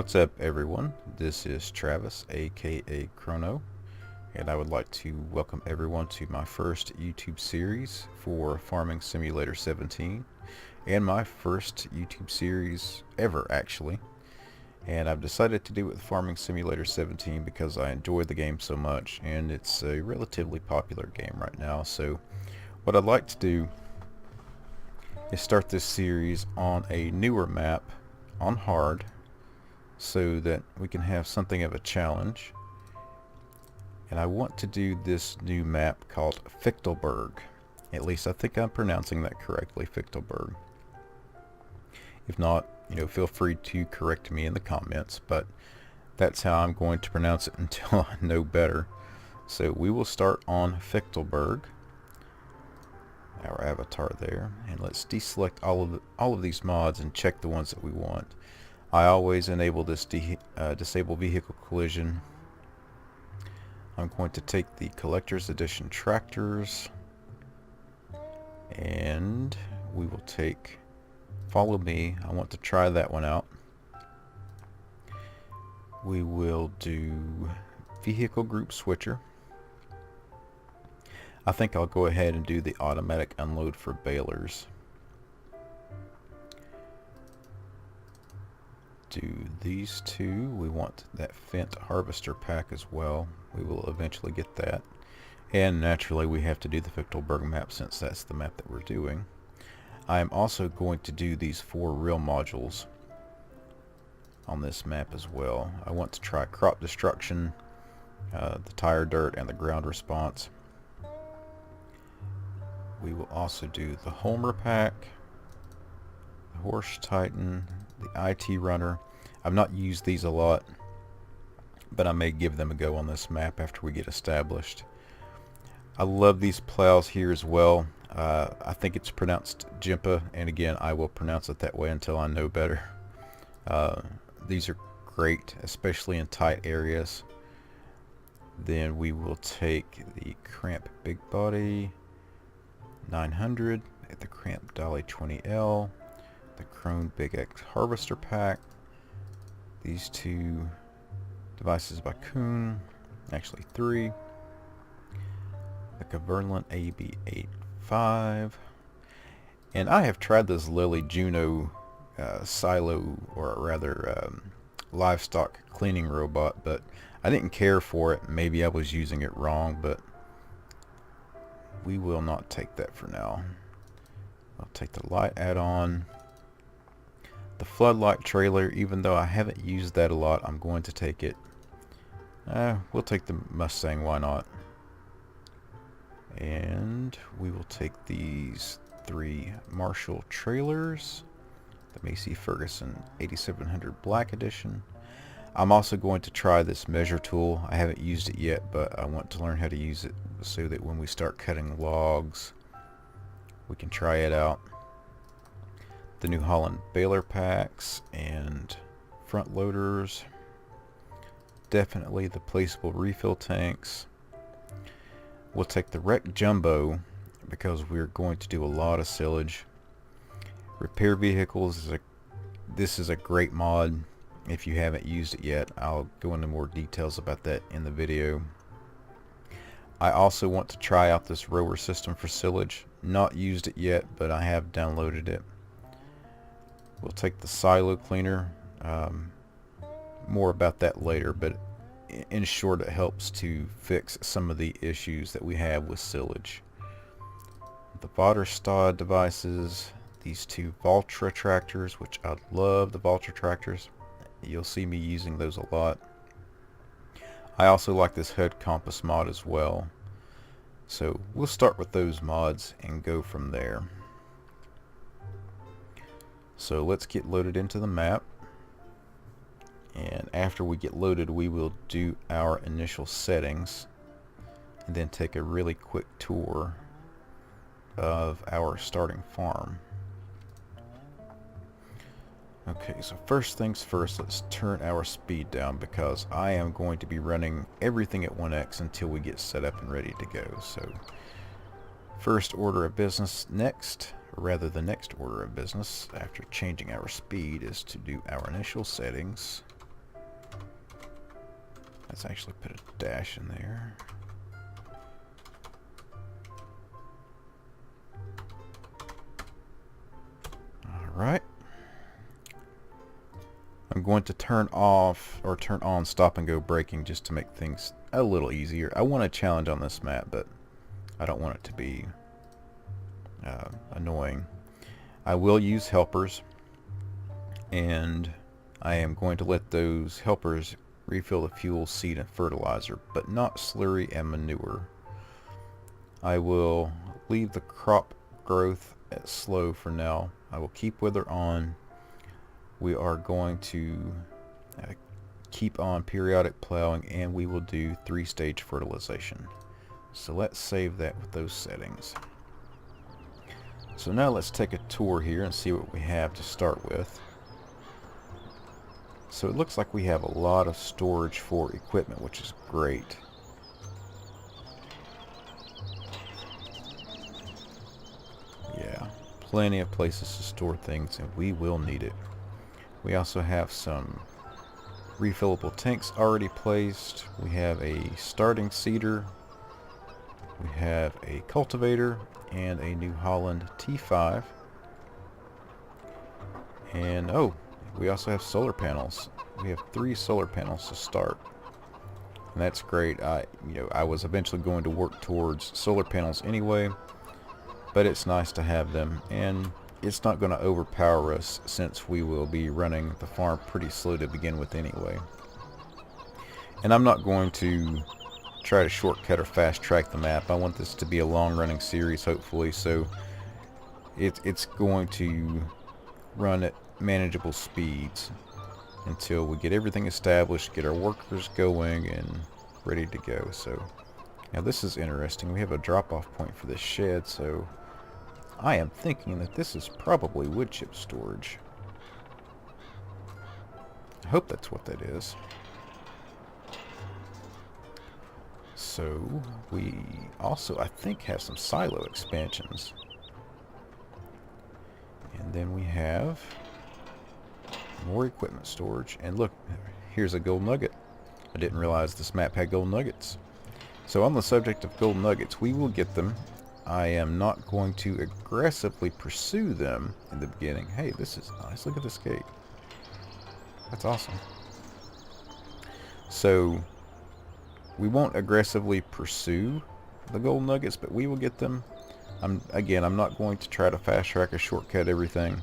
What's up, everyone? This is Travis, aka khronoe, and I would like to welcome everyone to my first YouTube series for Farming Simulator 17, and my first YouTube series ever, actually. And I've decided to do it with Farming Simulator 17 because I enjoy the game so much, and it's a relatively popular game right now. So what I'd like to do is start this series on a newer map on hard, so that we can have something of a challenge. And I want to do this new map called Fichtelberg. At least I think I'm pronouncing that correctly, Fichtelberg. If not, feel free to correct me in the comments, but that's how I'm going to pronounce it until I know better. So we will start on Fichtelberg, our avatar there, and let's deselect all of these mods and check the ones that we want. I always enable this disable vehicle collision. I'm going to take the collector's edition tractors, and we will take follow me. I want to try that one out. We will do vehicle group switcher. I think I'll go ahead and do the automatic unload for balers. Do these two. We want that Fent harvester pack as well. We will eventually get that. And naturally we have to do the Fichtelberg map since that's the map that we're doing. I am also going to do these 4 real modules on this map as well. I want to try crop destruction, the tire dirt, and the ground response. We will also do the Homer pack, the Horse Titan, the IT runner. I've not used these a lot, but I may give them a go on this map after we get established. I love these plows here as well. I think it's pronounced Jimpa, and again, I will pronounce it that way until I know better. These are great, especially in tight areas. Then we will take the Cramp Big Body 900, the Cramp Dolly 20L, the Krone Big X Harvester Pack, these 2 devices by Kuhn, actually 3, the Caverland AB85, and I have tried this Lily Juno silo, or rather livestock cleaning robot, but I didn't care for it. Maybe I was using it wrong, but we will not take that for now. I'll take the light add-on. The floodlight trailer, even though I haven't used that a lot, I'm going to take it. We'll take the Mustang, why not? And we will take these 3 Marshall trailers, the Macy Ferguson 8700 Black Edition. I'm also going to try this measure tool. I haven't used it yet, but I want to learn how to use it so that when we start cutting logs, we can try it out. The New Holland baler packs and front loaders. Definitely the placeable refill tanks. We'll take the Wreck Jumbo because we're going to do a lot of silage. Repair vehicles this is a great mod. If you haven't used it yet, I'll go into more details about that in the video. I also want to try out this rower system for silage. Not used it yet, but I have downloaded it. We'll take the silo cleaner. More about that later, but in short, it helps to fix some of the issues that we have with silage. The Vaterstad devices, these 2 Valtra tractors, which I love the Valtra tractors. You'll see me using those a lot. I also like this HUD compass mod as well. So we'll start with those mods and go from there. So let's get loaded into the map, and after we get loaded we will do our initial settings and then take a really quick tour of our starting farm. Okay, so first things first, let's turn our speed down because I am going to be running everything at 1x until we get set up and ready to go. So first order of business next, or rather the next order of business after changing our speed, is to do our initial settings. Let's actually put a dash in there. Alright. I'm going to turn off or turn on stop and go braking just to make things a little easier. I want a challenge on this map, but I don't want it to be annoying. I will use helpers, and I am going to let those helpers refill the fuel, seed, and fertilizer, but not slurry and manure. I will leave the crop growth at slow for now. I will keep wither on. We are going to keep on periodic plowing, and we will do 3-stage fertilization. So let's save that with those settings. So now let's take a tour here and see what we have to start with. So it looks like we have a lot of storage for equipment, which is great. Yeah, plenty of places to store things, and we will need it. We also have some refillable tanks already placed. We have a starting seeder. We have a cultivator and a New Holland T5. And oh, we also have solar panels. We have 3 solar panels to start. And that's great. I was eventually going to work towards solar panels anyway, but it's nice to have them, and it's not going to overpower us since we will be running the farm pretty slow to begin with anyway. And I'm not going to try to shortcut or fast track the map. I want this to be a long running series, hopefully, so it's going to run at manageable speeds until we get everything established, get our workers going, and ready to go. So now this is interesting. We have a drop-off point for this shed, so I am thinking that this is probably wood chip storage. I hope that's what that is. So we also, I think, have some silo expansions. And then we have more equipment storage. And look, here's a gold nugget. I didn't realize this map had gold nuggets. So on the subject of gold nuggets, we will get them. I am not going to aggressively pursue them in the beginning. Hey, this is nice. Look at this gate. That's awesome. So we won't aggressively pursue the gold nuggets, but we will get them. I'm not going to try to fast track or shortcut everything.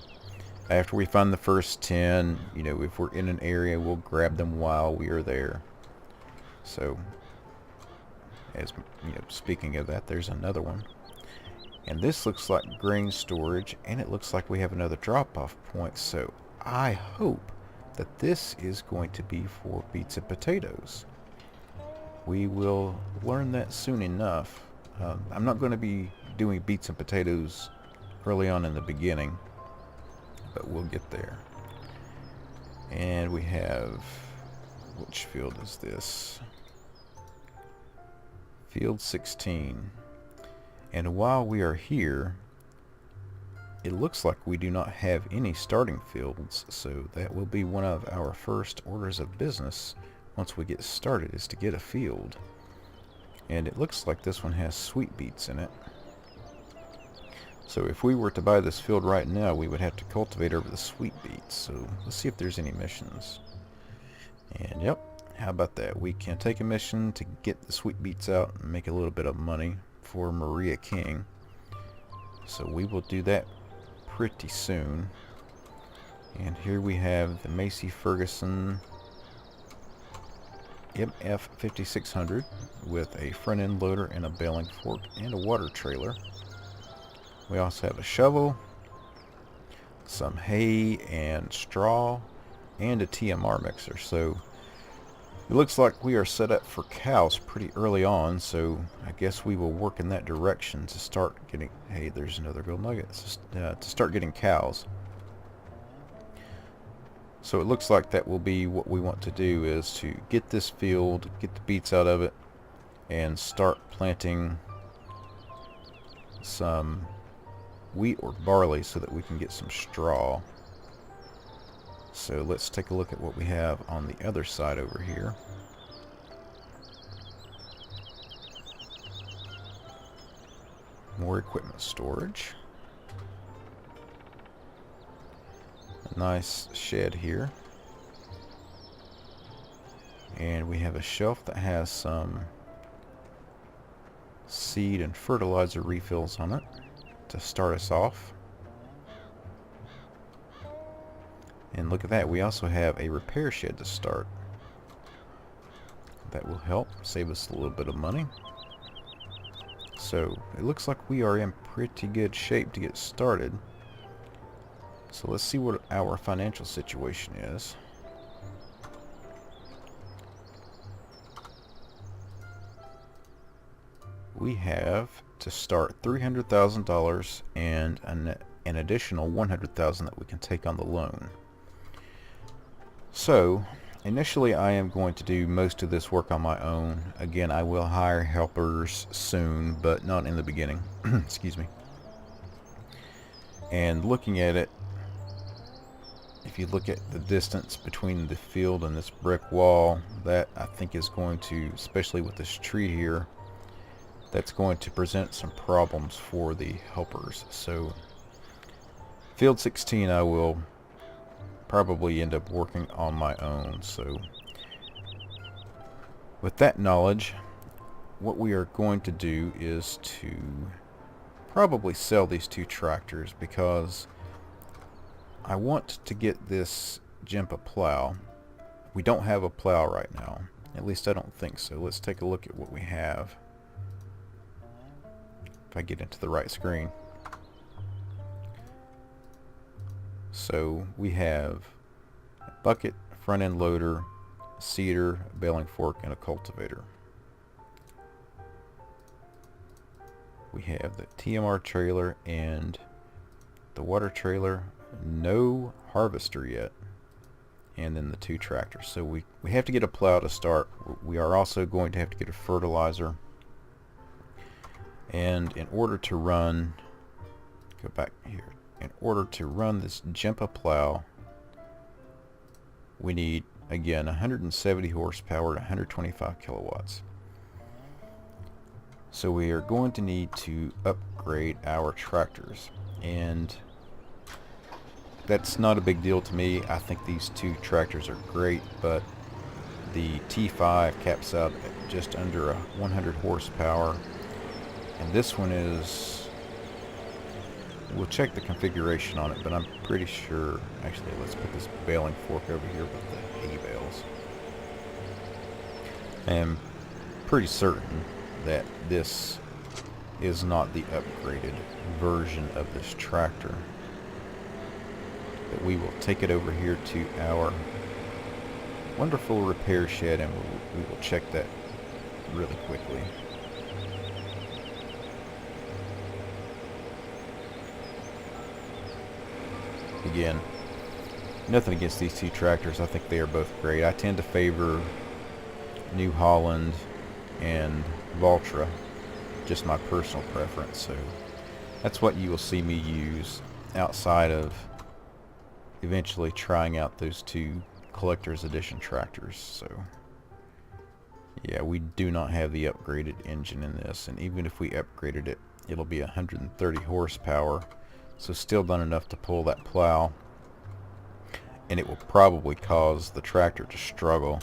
After we find the first 10, if we're in an area, we'll grab them while we are there. So, speaking of that, there's another one. And this looks like grain storage, and it looks like we have another drop-off point. So I hope that this is going to be for beets and potatoes. We will learn that soon enough. I'm not going to be doing beets and potatoes early on in the beginning, but we'll get there. And we have, which field is this? Field 16. And while we are here, it looks like we do not have any starting fields, so that will be one of our first orders of business once we get started, is to get a field. And it looks like this one has sweet beets in it. So if we were to buy this field right now, we would have to cultivate over the sweet beets. So let's see if there's any missions. And yep, how about that? We can take a mission to get the sweet beets out and make a little bit of money for Maria King. So we will do that pretty soon. And here we have the Macy Ferguson MF 5600 with a front end loader and a baling fork and a water trailer. We also have a shovel, some hay and straw, and a TMR mixer. So it looks like we are set up for cows pretty early on, so I guess we will work in that direction to start getting, hey, there's another gold nugget, to start getting cows. So it looks like that will be what we want to do, is to get this field, get the beets out of it, and start planting some wheat or barley so that we can get some straw. So let's take a look at what we have on the other side over here. more equipment storage. A nice shed here. And we have a shelf that has some seed and fertilizer refills on it to start us off. And look at that, we also have a repair shed to start. That will help save us a little bit of money. So it looks like we are in pretty good shape to get started. So let's see what our financial situation is. We have to start $300,000 and an additional $100,000 that we can take on the loan. So initially I am going to do most of this work on my own. Again, I will hire helpers soon, but not in the beginning. Excuse me. And looking at it, if you look at the distance between the field and this brick wall, that I think is going to, especially with this tree here, that's going to present some problems for the helpers. So field 16 I will probably end up working on my own. So with that knowledge, what we are going to do is to probably sell these two tractors, because I want to get this Jimpa plow. We don't have a plow right now. At least I don't think so. Let's take a look at what we have. If I get into the right screen. So we have a bucket, front end loader, a seeder, a baling fork, and a cultivator. We have the TMR trailer and the water trailer. No harvester yet. And then the two tractors. So we have to get a plow to start. We are also going to have to get a fertilizer. And in order to run, go back here, in order to run this Jimpa plow, we need, again, 170 horsepower and 125 kilowatts. So we are going to need to upgrade our tractors, and that's not a big deal to me. I think these two tractors are great, but the T5 caps out at just under 100 horsepower. And this one is, we'll check the configuration on it, but I'm pretty sure, actually let's put this baling fork over here with the hay bales. I am pretty certain that this is not the upgraded version of this tractor. But we will take it over here to our wonderful repair shed, and we will check that really quickly. Again, nothing against these two tractors. I think they are both great. I tend to favor New Holland and Valtra, just my personal preference. So that's what you will see me use outside of eventually trying out those two collector's edition tractors. So yeah, we do not have the upgraded engine in this, and even if we upgraded it, it'll be 130 horsepower. So still not enough to pull that plow, and it will probably cause the tractor to struggle.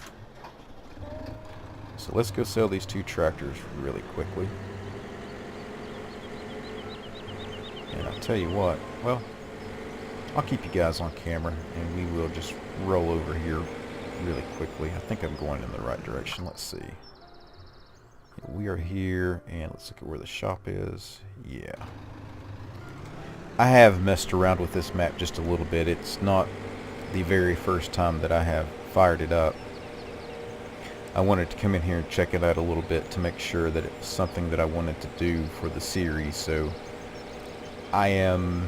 So let's go sell these two tractors really quickly. And I'll tell you what, well, I'll keep you guys on camera, and we will just roll over here really quickly. I think I'm going in the right direction. Let's see. We are here, and let's look at where the shop is. Yeah. I have messed around with this map just a little bit. It's not the very first time that I have fired it up. I wanted to come in here and check it out a little bit to make sure that it was something that I wanted to do for the series. So I am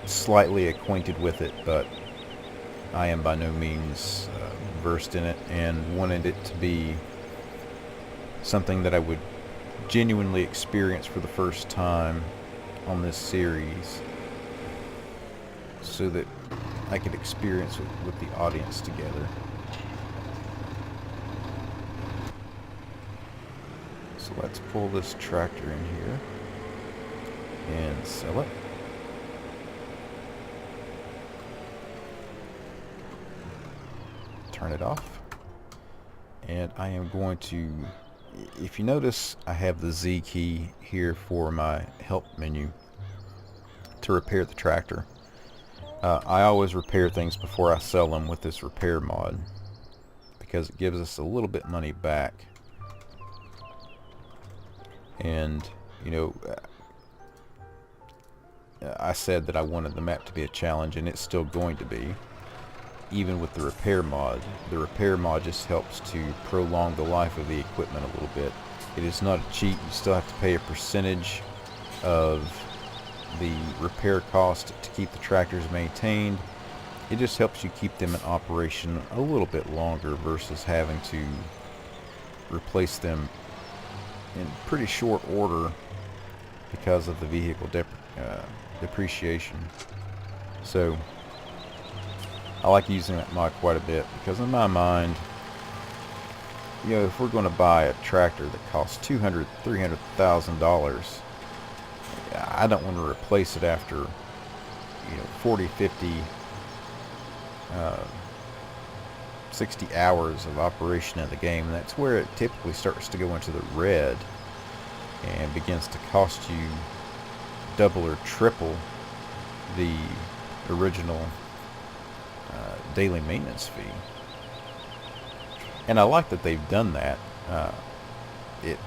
slightly acquainted with it, but I am by no means versed in it, and wanted it to be something that I would genuinely experience for the first time on this series, so that I could experience it with the audience together. So let's pull this tractor in here and sell it. Turn it off. And I am going to, if you notice, I have the Z key here for my help menu to repair the tractor. I always repair things before I sell them with this repair mod because it gives us a little bit money back. And you know, I said that I wanted the map to be a challenge, and it's still going to be, even with the repair mod. The repair mod just helps to prolong the life of the equipment a little bit. It is not a cheat. You still have to pay a percentage of the repair cost to keep the tractors maintained. It just helps you keep them in operation a little bit longer versus having to replace them in pretty short order because of the vehicle depreciation. So I like using that mod quite a bit because in my mind, you know, if we're going to buy a tractor that costs $200,000, $300,000, I don't want to replace it after, you know, 40, 50, 60 hours of operation in the game. And that's where it typically starts to go into the red and begins to cost you double or triple the original daily maintenance fee. And I like that they've done that. It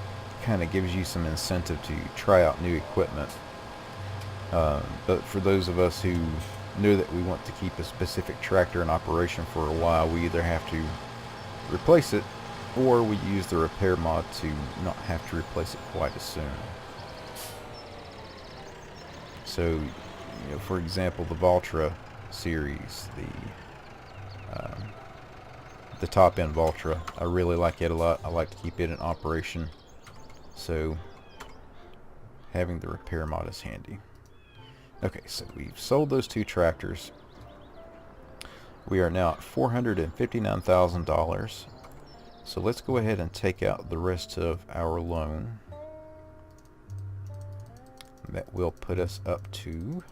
kind of gives you some incentive to try out new equipment. But for those of us who know that we want to keep a specific tractor in operation for a while, we either have to replace it or we use the repair mod to not have to replace it quite as soon. So, you know, for example, the Valtra series, the top end Valtra, I really like it a lot. I like to keep it in operation, so having the repair mod is handy. Okay, so we've sold those two tractors. We are now at $459,000. So let's go ahead and take out the rest of our loan. That will put us up to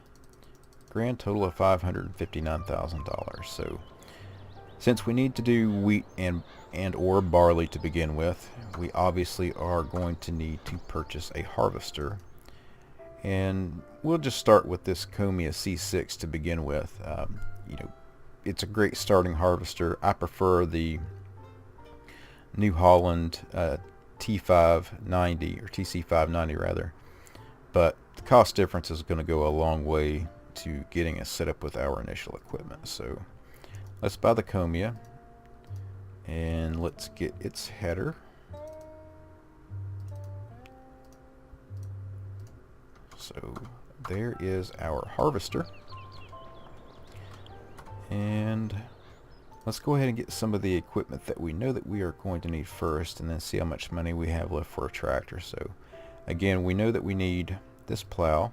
a grand total of $559,000. So since we need to do wheat and or barley to begin with, we obviously are going to need to purchase a harvester. And we'll just start with this khronoe C6 to begin with. You know, it's a great starting harvester. I prefer the New Holland T590 or TC590 rather, but the cost difference is going to go a long way to getting us set up with our initial equipment. So let's buy the khronoe and let's get its header. So there is our harvester, and let's go ahead and get some of the equipment that we know that we are going to need first, and then see how much money we have left for a tractor. So again, we know that we need this plow,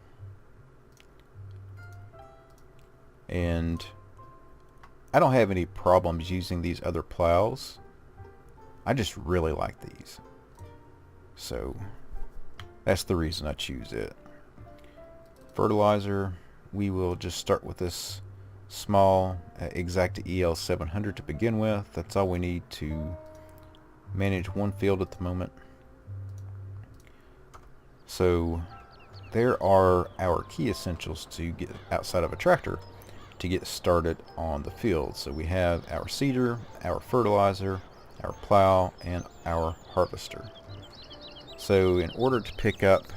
and I don't have any problems using these other plows. I just really like these, so that's the reason I choose it. Fertilizer, we will just start with this small Exacta EL700 to begin with. That's all we need to manage one field at the moment. So there are our key essentials to get outside of a tractor to get started on the field. So we have our seeder, our fertilizer, our plow, and our harvester. So in order to pick up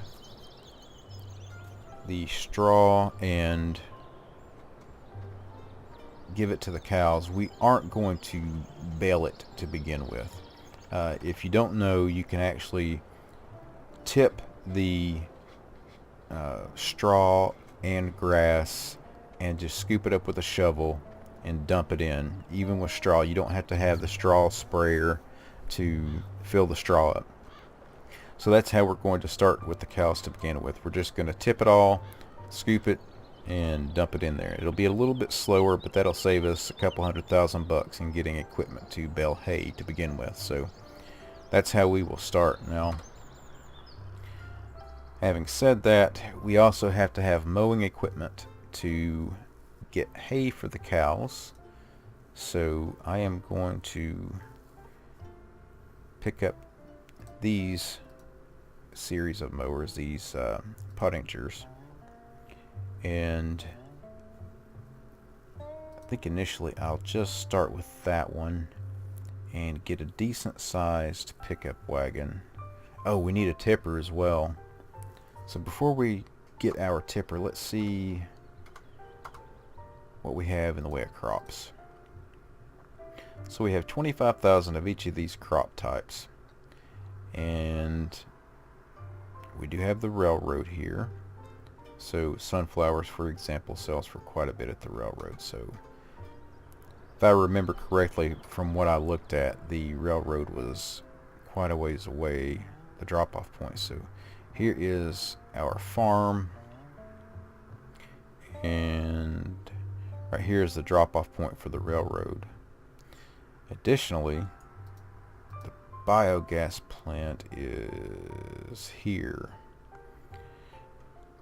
the straw and give it to the cows, we aren't going to bale it to begin with. If you don't know, you can actually tip the straw and grass and just scoop it up with a shovel and dump it in. Even with straw, you don't have to have the straw sprayer to fill the straw up. So that's how we're going to start with the cows to begin with. We're just going to tip it all, scoop it, and dump it in there. It'll be a little bit slower, but that'll save us a couple $100,000 in getting equipment to bale hay to begin with. So that's how we will start. Now, Having said that, we also have to have mowing equipment to get hay for the cows. So I am going to pick up these series of mowers, these pottingers, and I think initially I'll just start with that one and get a decent sized pickup wagon. Oh, we need a tipper as well. So before we get our tipper, let's see what we have in the way of crops. So we have 25,000 of each of these crop types, and we do have the railroad here. So sunflowers, for example, sells for quite a bit at the railroad. So if I remember correctly from what I looked at, the railroad was quite a ways away, the drop-off point. So here is our farm, and right here is the drop-off point for the railroad. Additionally, the biogas plant is here.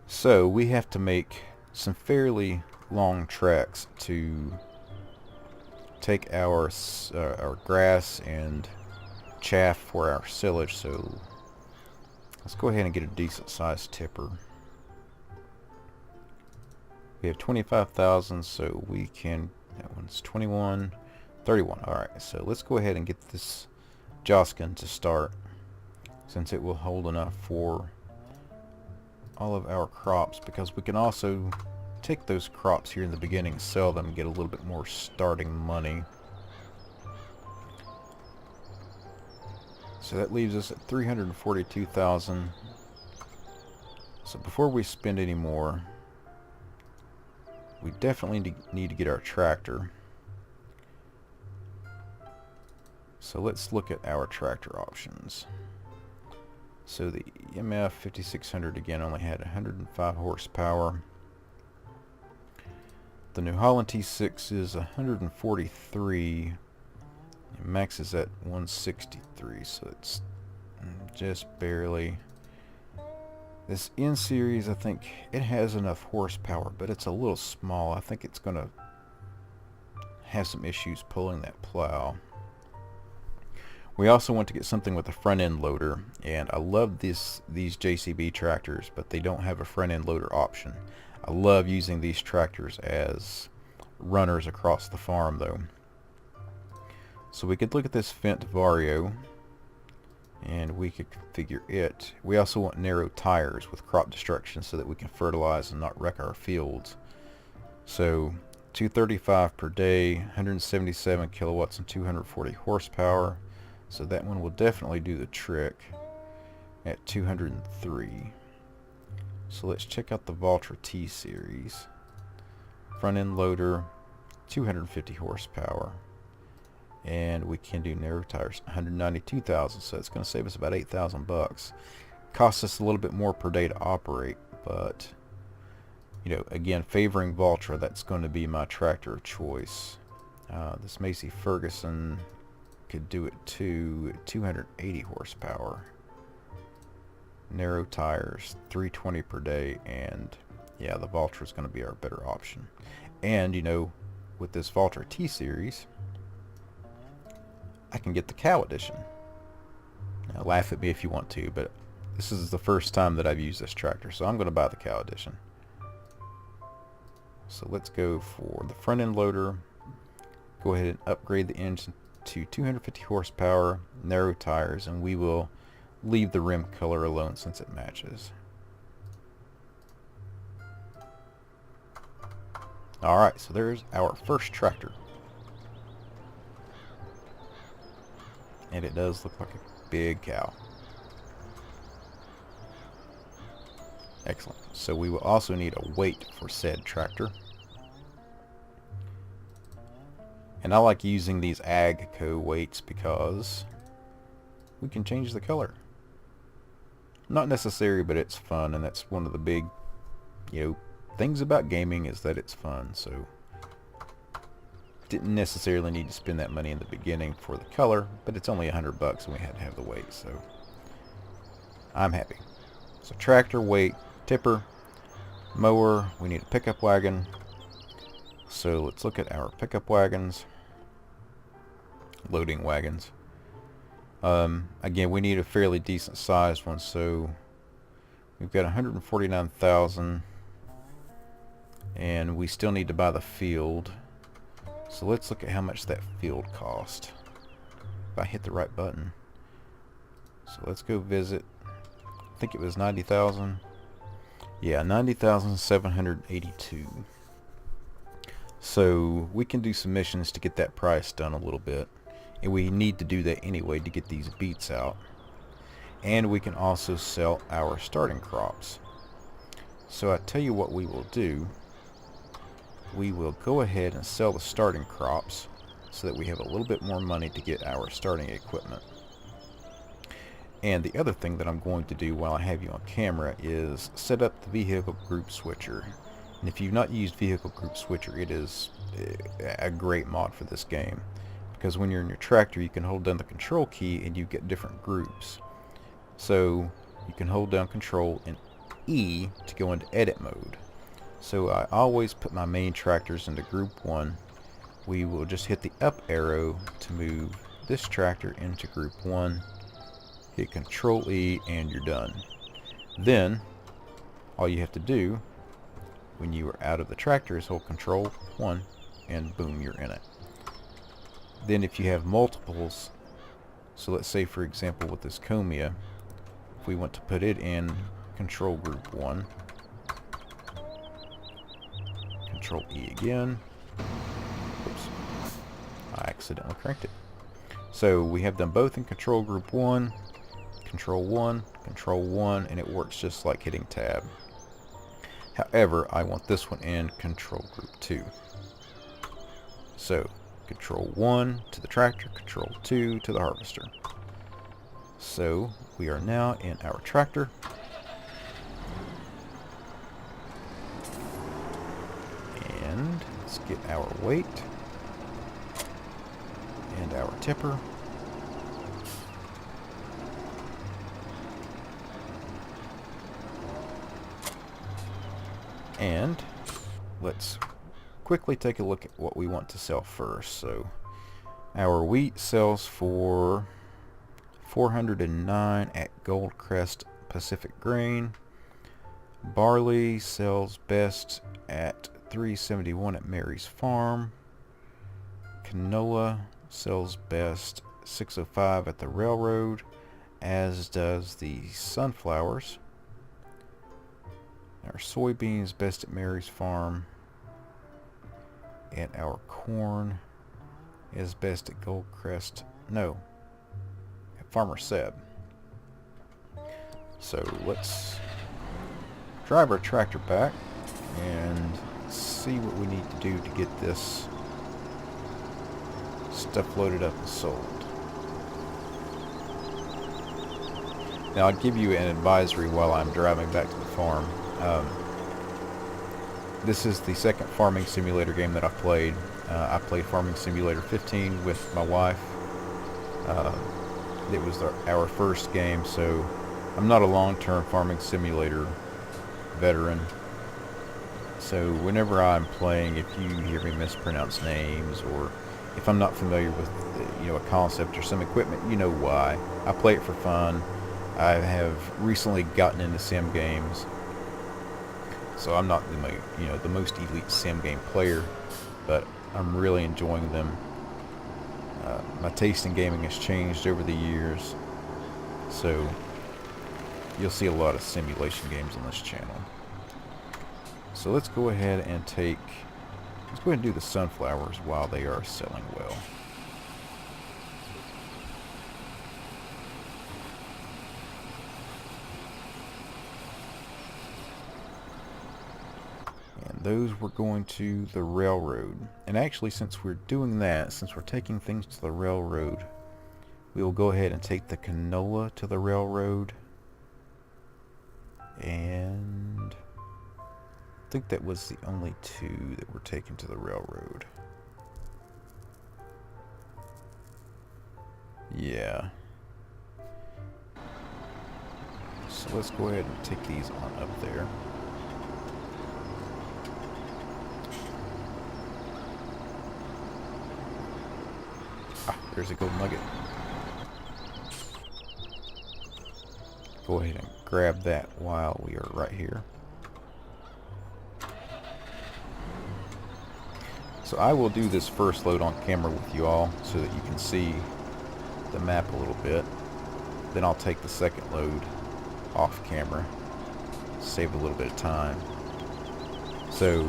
So we have to make some fairly long treks to take our grass and chaff for our silage. So let's go ahead and get a decent sized tipper. We have 25,000, so we can, that one's 21, 31. Alright, so let's go ahead and get this Joskin to start, since it will hold enough for all of our crops, because we can also take those crops here in the beginning and sell them and get a little bit more starting money. So that leaves us at 342,000. So before we spend any more, we definitely need to get our tractor. So let's look at our tractor options. So the EMF 5600 again only had 105 horsepower. The New Holland T6 is 143. It maxes at 163, so it's just barely. This N series, I think it has enough horsepower, but it's a little small. I think it's gonna have some issues pulling that plow. We also want to get something with a front end loader, and I love these JCB tractors, but they don't have a front end loader option. I love using these tractors as runners across the farm though. So we could look at this Fendt Vario, and we could configure it. We also want narrow tires with crop destruction so that we can fertilize and not wreck our fields. So 235 per day, 177 kilowatts and 240 horsepower. So that one will definitely do the trick at 203. So let's check out the Valtra T series. Front end loader, 250 horsepower. And we can do narrow tires, 192,000, so it's going to save us about 8,000 bucks. Costs us a little bit more per day to operate, but you know, again, favoring Valtra, that's going to be my tractor of choice. This Massey Ferguson could do it too, 280 horsepower. Narrow tires, 320 per day, and yeah, the Valtra is going to be our better option. And you know, with this Valtra T series, I can get the cow edition. Now, laugh at me if you want to, but this is the first time that I've used this tractor, so I'm going to buy the cow edition. So let's go for the front end loader. Go ahead and upgrade the engine to 250 horsepower, narrow tires, and we will leave the rim color alone since it matches. Alright, so there's our first tractor. And it does look like a big cow. Excellent. So we will also need a weight for said tractor. And I like using these AGCO weights because we can change the color. Not necessary, but it's fun, and that's one of the big, you know, things about gaming is that it's fun. So didn't necessarily need to spend that money in the beginning for the color, but it's only $100 and we had to have the weight, so I'm happy. So tractor, weight, tipper, mower, we need a pickup wagon. So let's look at our pickup wagons. Loading wagons. Again, we need a fairly decent sized one, so we've got 149,000 and we still need to buy the field. So let's look at how much that field cost. If I hit the right button. So let's go visit. I think it was 90,000. Yeah, 90,782. So we can do some missions to get that price done a little bit. And we need to do that anyway to get these beets out. And we can also sell our starting crops. So I tell you what we will do. We will go ahead and sell the starting crops so that we have a little bit more money to get our starting equipment. And the other thing that I'm going to do while I have you on camera is set up the vehicle group switcher. And if you've not used vehicle group switcher, it is a great mod for this game. Because when you're in your tractor, you can hold down the control key and you get different groups. So you can hold down control and E to go into edit mode. So I always put my main tractors into group 1. We will just hit the up arrow to move this tractor into group 1. Hit control E and you're done. Then all you have to do when you are out of the tractor is hold control 1 and boom, you're in it. Then if you have multiples, so let's say for example with this khronoe, if we want to put it in control group 1, control E again, oops, I accidentally cranked it. So we have them both in control group 1, control 1, control 1, and it works just like hitting tab. However, I want this one in control group 2. So control 1 to the tractor, control 2 to the harvester. So we are now in our tractor. And let's get our weight and our tipper. And let's quickly take a look at what we want to sell first. So our wheat sells for 409 at Goldcrest Pacific Grain. Barley sells best at 371 at Mary's Farm. Canola sells best 605 at the railroad, as does the sunflowers. Our soybeans best at Mary's Farm, and our corn is best at Goldcrest, no, at Farmer Seb. So let's drive our tractor back and see what we need to do to get this stuff loaded up and sold. Now I'll give you an advisory while I'm driving back to the farm. This is the second farming simulator game that I've played. I played Farming Simulator 15 with my wife. It was our first game, so I'm not a long-term farming simulator veteran. So whenever I'm playing, if you hear me mispronounce names, or if I'm not familiar with a concept or some equipment, you know why. I play it for fun. I have recently gotten into sim games. So I'm not the most elite sim game player, but I'm really enjoying them. My taste in gaming has changed over the years, so you'll see a lot of simulation games on this channel. So let's go ahead and do the sunflowers while they are selling well. Those were going to the railroad. And actually, since we're doing that, since we're taking things to the railroad, we will go ahead and take the canola to the railroad. And I think that was the only two that were taken to the railroad. Yeah. So let's go ahead and take these on up there. Ah, there's a gold nugget. Go ahead and grab that while we are right here. So I will do this first load on camera with you all so that you can see the map a little bit. Then I'll take the second load off camera, save a little bit of time. So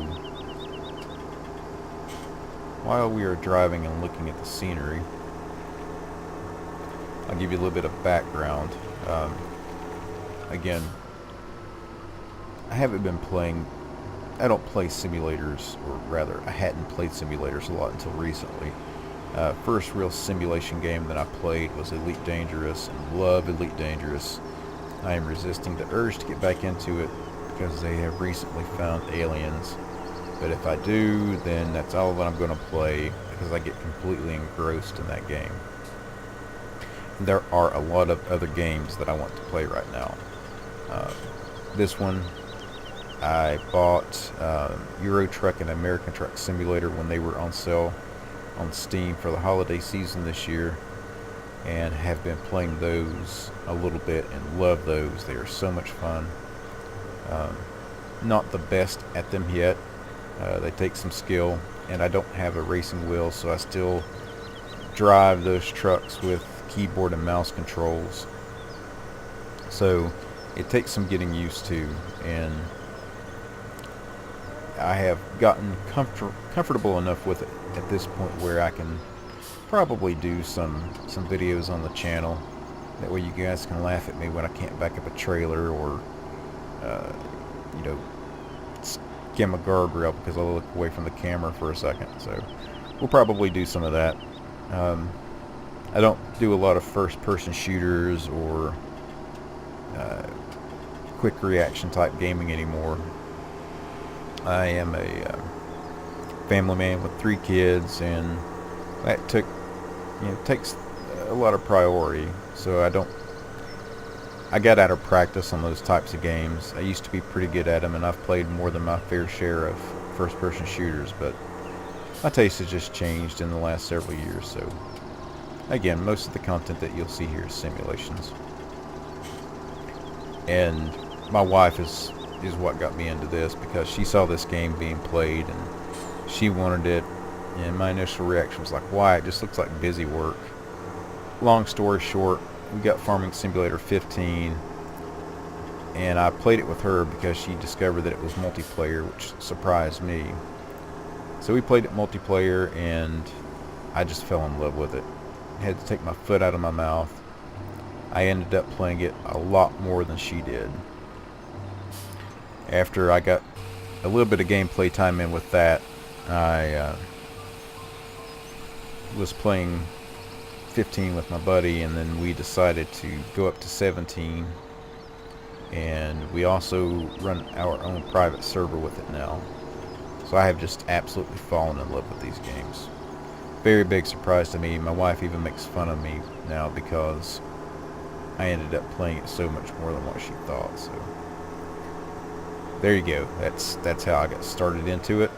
while we are driving and looking at the scenery, I'll give you a little bit of background. Again, I haven't been playing, I don't play simulators, or rather I hadn't played simulators a lot until recently. First real simulation game that I played was Elite Dangerous, and love Elite Dangerous. I am resisting the urge to get back into it because they have recently found aliens. But if I do, then that's all that I'm going to play because I get completely engrossed in that game. There are a lot of other games that I want to play right now. This one, I bought Euro Truck and American Truck Simulator when they were on sale on Steam for the holiday season this year, and have been playing those a little bit and love those. They are so much fun. Not the best at them yet. They take some skill, and I don't have a racing wheel, so I still drive those trucks with keyboard and mouse controls. So it takes some getting used to, and I have gotten comfortable enough with it at this point where I can probably do some videos on the channel. That way you guys can laugh at me when I can't back up a trailer or you know, skim a guardrail because I look away from the camera for a second. So we'll probably do some of that. I don't do a lot of first-person shooters or quick reaction type gaming anymore. I am a family man with 3 kids, and that takes a lot of priority. So I got out of practice on those types of games. I used to be pretty good at them, and I've played more than my fair share of first-person shooters, but my taste has just changed in the last several years. So again, most of the content that you'll see here is simulations. And my wife is what got me into this, because she saw this game being played and she wanted it, and my initial reaction was like, why? It just looks like busy work. Long story short, we got Farming Simulator 15, and I played it with her because she discovered that it was multiplayer, which surprised me. So we played it multiplayer, and I just fell in love with it. I had to take my foot out of my mouth. I ended up playing it a lot more than she did. After I got a little bit of gameplay time in with that, I was playing 15 with my buddy, and then we decided to go up to 17, and we also run our own private server with it now. So I have just absolutely fallen in love with these games. Very big surprise to me. My wife even makes fun of me now because I ended up playing it so much more than what she thought. So there you go. That's how I got started into it.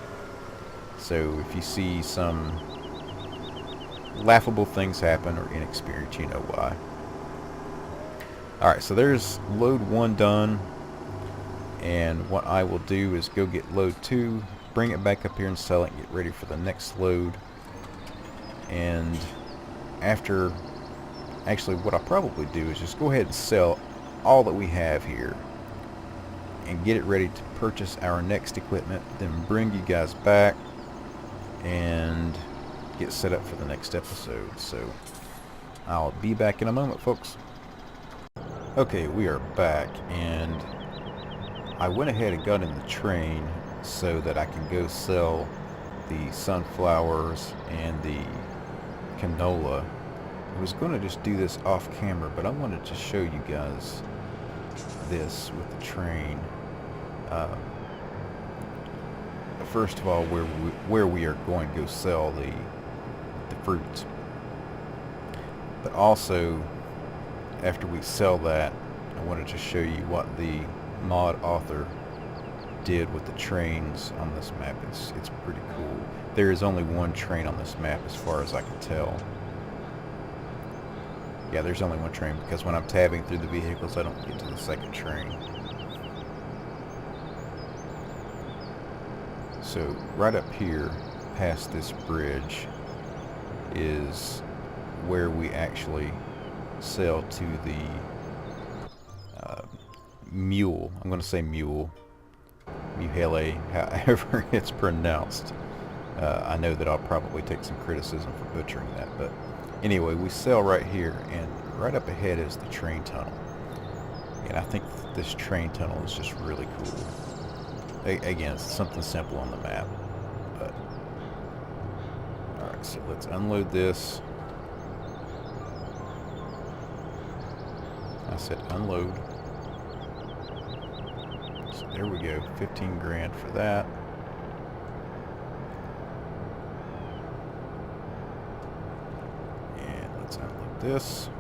So if you see some laughable things happen or inexperience, you know why. Alright, so there's load 1 done, and what I will do is go get load 2, bring it back up here and sell it, and get ready for the next load. And actually what I'll probably do is just go ahead and sell all that we have here and get it ready to purchase our next equipment, then bring you guys back and get set up for the next episode. So I'll be back in a moment, folks. Okay, we are back, and I went ahead and got in the train so that I can go sell the sunflowers and the canola. I was going to just do this off camera, but I wanted to show you guys this with the train. First of all, where we are going to go sell the fruits, but also after we sell that, I wanted to show you what the mod author did with the trains on this map. It's pretty cool. There is only one train on this map as far as I can tell. Yeah, there's only one train because when I'm tabbing through the vehicles I don't get to the second train. So right up here past this bridge is where we actually sell to the mule. I'm going to say mule. Muhele, however it's pronounced. I know that I'll probably take some criticism for butchering that, but anyway, we sell right here, and right up ahead is the train tunnel. And I think this train tunnel is just really cool. Again, it's something simple on the map, but alright, so let's unload this. I said unload. So there we go, 15 grand for that. And let's unload this.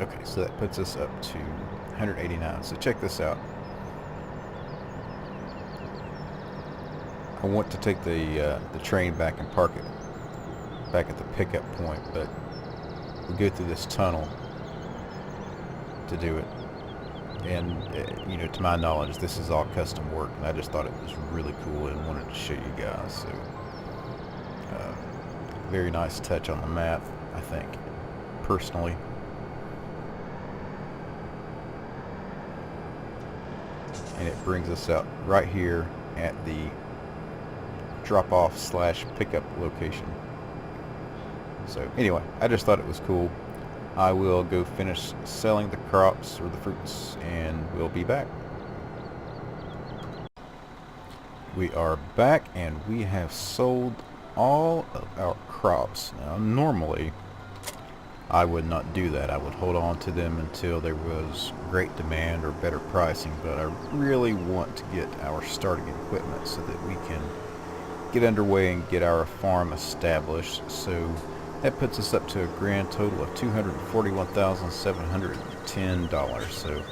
Okay, so that puts us up to 189. So check this out. I want to take the train back and park it back at the pickup point, but we go through this tunnel to do it. And you know, to my knowledge, this is all custom work, and I just thought it was really cool and wanted to show you guys. So very nice touch on the map, I think, personally. And it brings us out right here at the drop-off / pickup location. So anyway, I just thought it was cool. I will go finish selling the crops or the fruits, and we'll be back. We are back, and we have sold all of our crops. Now normally I would not do that. I would hold on to them until there was great demand or better pricing, but I really want to get our starting equipment so that we can get underway and get our farm established. So that puts us up to a grand total of $241,710. So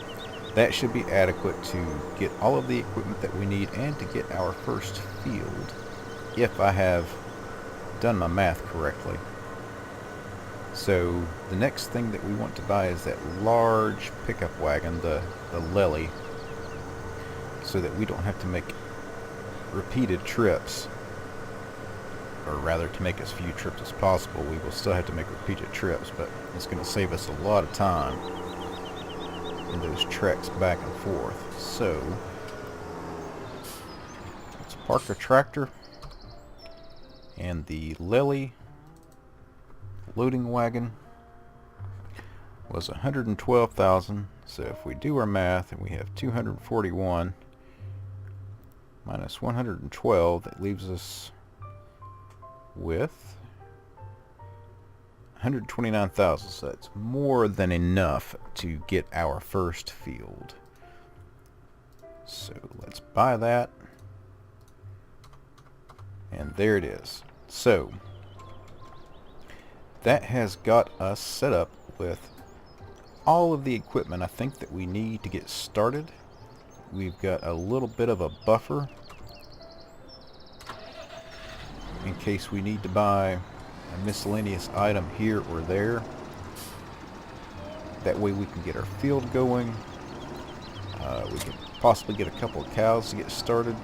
that should be adequate to get all of the equipment that we need and to get our first field, if I have done my math correctly. So the next thing that we want to buy is that large pickup wagon, the Lely, so that we don't have to make repeated trips, or rather to make as few trips as possible. We will still have to make repeated trips, but it's going to save us a lot of time in those treks back and forth. So let's park our tractor, and the Lely loading wagon was 112,000. So if we do our math and we have 241 minus 112, that leaves us with 129,000. So that's more than enough to get our first field. So let's buy that, and there it is. So that has got us set up with all of the equipment I think that we need to get started. We've got a little bit of a buffer in case we need to buy a miscellaneous item here or there. That way we can get our field going. We can possibly get a couple of cows to get started.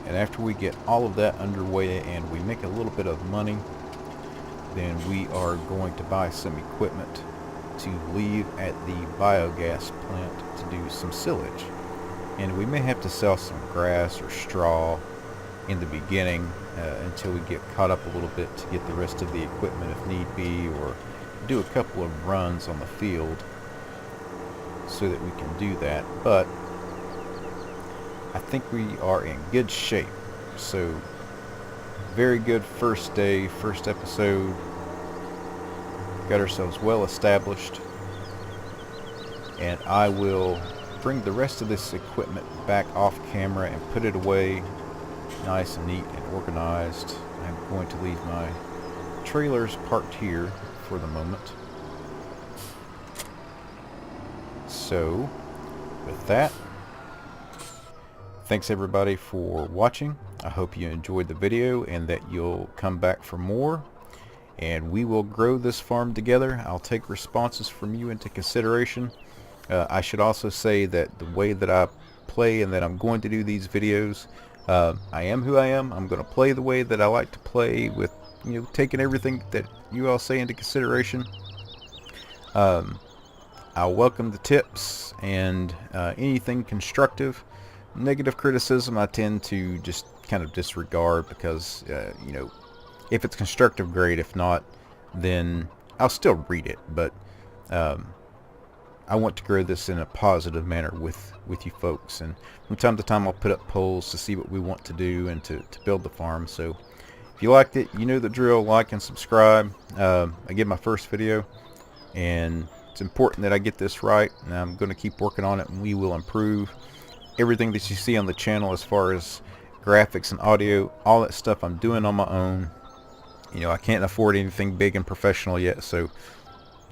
And after we get all of that underway and we make a little bit of money, then we are going to buy some equipment to leave at the biogas plant to do some silage. And we may have to sell some grass or straw in the beginning until we get caught up a little bit to get the rest of the equipment if need be, or do a couple of runs on the field so that we can do that. But I think we are in good shape. So very good first day, first episode. Got ourselves well established, and I will bring the rest of this equipment back off camera and put it away nice and neat and organized. I'm going to leave my trailers parked here for the moment. So, with that, thanks everybody for watching. I hope you enjoyed the video and that you'll come back for more. And we will grow this farm together. I'll take responses from you into consideration. I should also say that the way that I play and that I'm going to do these videos, I am who I am. I'm going to play the way that I like to play, with taking everything that you all say into consideration. I'll welcome the tips and anything constructive. Negative criticism I tend to just kind of disregard, because if it's constructive, great. If not, then I'll still read it, but I want to grow this in a positive manner with you folks, and from time to time I'll put up polls to see what we want to do and to build the farm. So if you liked it, you know the drill. Like and subscribe. Again, my first video, and it's important that I get this right, and I'm going to keep working on it, and we will improve everything that you see on the channel as far as graphics and audio. All that stuff I'm doing on my own. I can't afford anything big and professional yet, so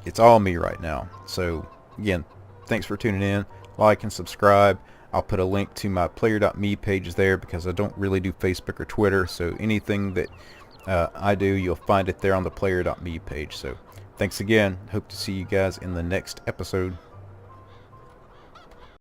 it's all me right now. So again, thanks for tuning in. Like and subscribe. I'll put a link to my player.me page there, because I don't really do Facebook or Twitter, so anything that I do, you'll find it there on the player.me page. So thanks again. Hope to see you guys in the next episode.